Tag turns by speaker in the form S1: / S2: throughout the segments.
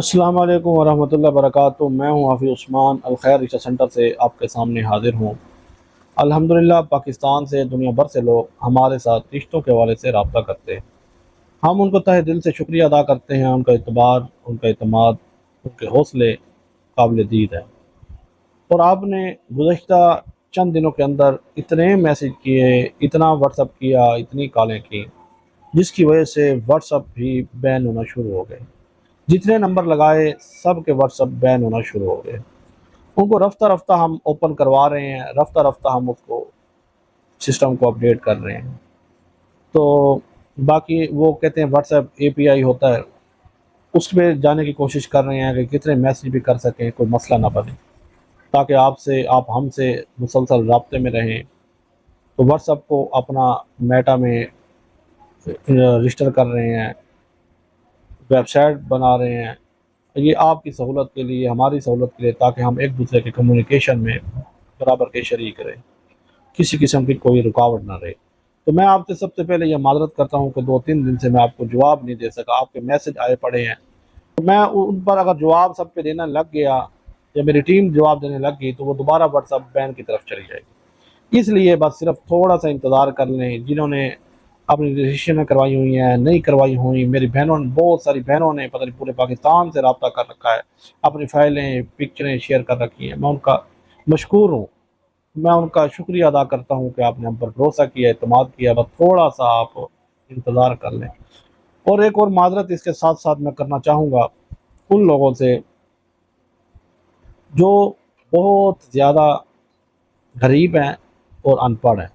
S1: अस्सलाम वालेकुम वरहमतुल्लाहि वबरकातुहू। मैं हूं हाफिज़ उस्मान अलखैर रिसर्च सेंटर से आपके सामने हाजिर हूं। अल्हम्दुलिल्लाह पाकिस्तान से दुनिया भर से लोग हमारे साथ रिश्तों के हवाले से रब्ता करते हैं। हम उनको तहे दिल से शुक्रिया अदा करते हैं। उनका इतबार, उनका इतमाद, उनके हौसले काबिल दीद है। और आपने गुज़श्ता चंद दिनों के अंदर इतने मैसेज किए, इतना व्हाट्सअप किया, इतनी कॉलें की, जिसकी वजह से व्हाट्सअप भी बैन होना शुरू हो गए। जितने नंबर लगाए सब के व्हाट्सअप बैन होना शुरू हो गए। उनको रफ्ता रफ्ता हम ओपन करवा रहे हैं, रफ्ता रफ्ता हम उसको सिस्टम को अपडेट कर रहे हैं। तो बाकी वो कहते हैं व्हाट्सएप एपीआई होता है, उस पर जाने की कोशिश कर रहे हैं कि कितने मैसेज भी कर सकें, कोई मसला ना बने, ताकि आप हमसे मुसलसल राब्ते में रहें। तो व्हाट्सएप को अपना मेटा में रजिस्टर कर रहे हैं, वेबसाइट बना रहे हैं। ये आपकी सहूलत के लिए, हमारी सहूलत के लिए, ताकि हम एक दूसरे के कम्युनिकेशन में बराबर के शरीक रहें, किसी किस्म की कोई रुकावट ना रहे। तो मैं आपसे सबसे पहले यह माजरत करता हूँ कि 2-3 दिन से मैं आपको जवाब नहीं दे सका। आपके मैसेज आए पड़े हैं, तो मैं उन पर अगर जवाब सब पे देना लग गया या मेरी टीम जवाब देने लग गई तो वो दोबारा व्हाट्सएप बैन की तरफ चली जाएगी। इसलिए बस सिर्फ थोड़ा सा इंतज़ार कर लें। जिन्होंने अपनी रजिस्ट्रेशन करवाई हुई हैं, नहीं करवाई हुई, मेरी बहनों ने, बहुत सारी बहनों ने पता नहीं पूरे पाकिस्तान से रब्ता कर रखा है, अपनी फाइलें पिक्चरें शेयर कर रखी हैं। मैं उनका मशकूर हूँ, मैं उनका शुक्रिया अदा करता हूँ कि आपने हम पर भरोसा किया, एतमाद किया। बस थोड़ा सा आप इंतज़ार कर लें। और एक और माजरत इसके साथ साथ मैं करना चाहूँगा उन लोगों से जो बहुत ज़्यादा गरीब हैं और अनपढ़ हैं।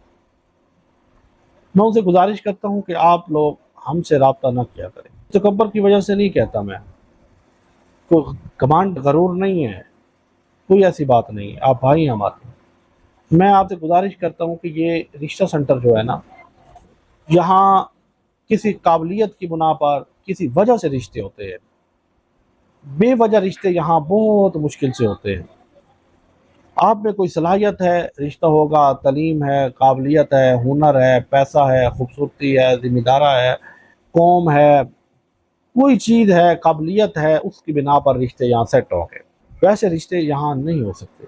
S1: मैं उनसे गुजारिश करता हूँ कि आप लोग हमसे रब्ता न किया करें। तकब्बर की वजह से नहीं कहता मैं, कोई घमंड गरूर नहीं है, कोई ऐसी बात नहीं है। आप भाई हैं हमारे। मैं आपसे गुजारिश करता हूँ कि ये रिश्ता सेंटर जो है ना, यहाँ किसी काबिलियत की बुना पर किसी वजह से रिश्ते होते हैं। बेवजह रिश्ते यहाँ बहुत मुश्किल से होते हैं। आप में कोई सलाहियत है, रिश्ता होगा, तलीम है, काबिलियत है, हुनर है, पैसा है, खूबसूरती है, ज़िम्मेदारा है, कौम है, कोई चीज़ है, काबिलियत है, उसकी बिना पर रिश्ते यहाँ सेट होंगे। वैसे रिश्ते यहाँ नहीं हो सकते।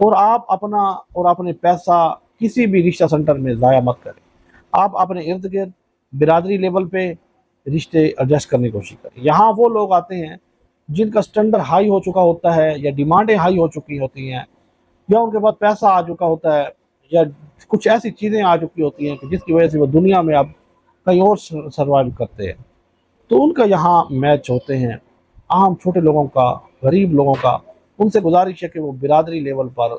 S1: और आप अपना और अपने पैसा किसी भी रिश्ता सेंटर में ज़ाया मत करें। आप अपने इर्द गिर्द बिरादरी लेवल पे रिश्ते एडजस्ट करने की कोशिश करें। यहाँ वो लोग आते हैं जिनका स्टैंडर्ड हाई हो चुका होता है, या डिमांडें हाई हो चुकी होती हैं, या उनके पास पैसा आ चुका होता है, या कुछ ऐसी चीज़ें आ चुकी होती हैं कि जिसकी वजह से वो दुनिया में अब कहीं और सर्वाइव करते हैं। तो उनका यहाँ मैच होते हैं। आम छोटे लोगों का, गरीब लोगों का। उनसे गुजारिश है कि वो बिरादरी लेवल पर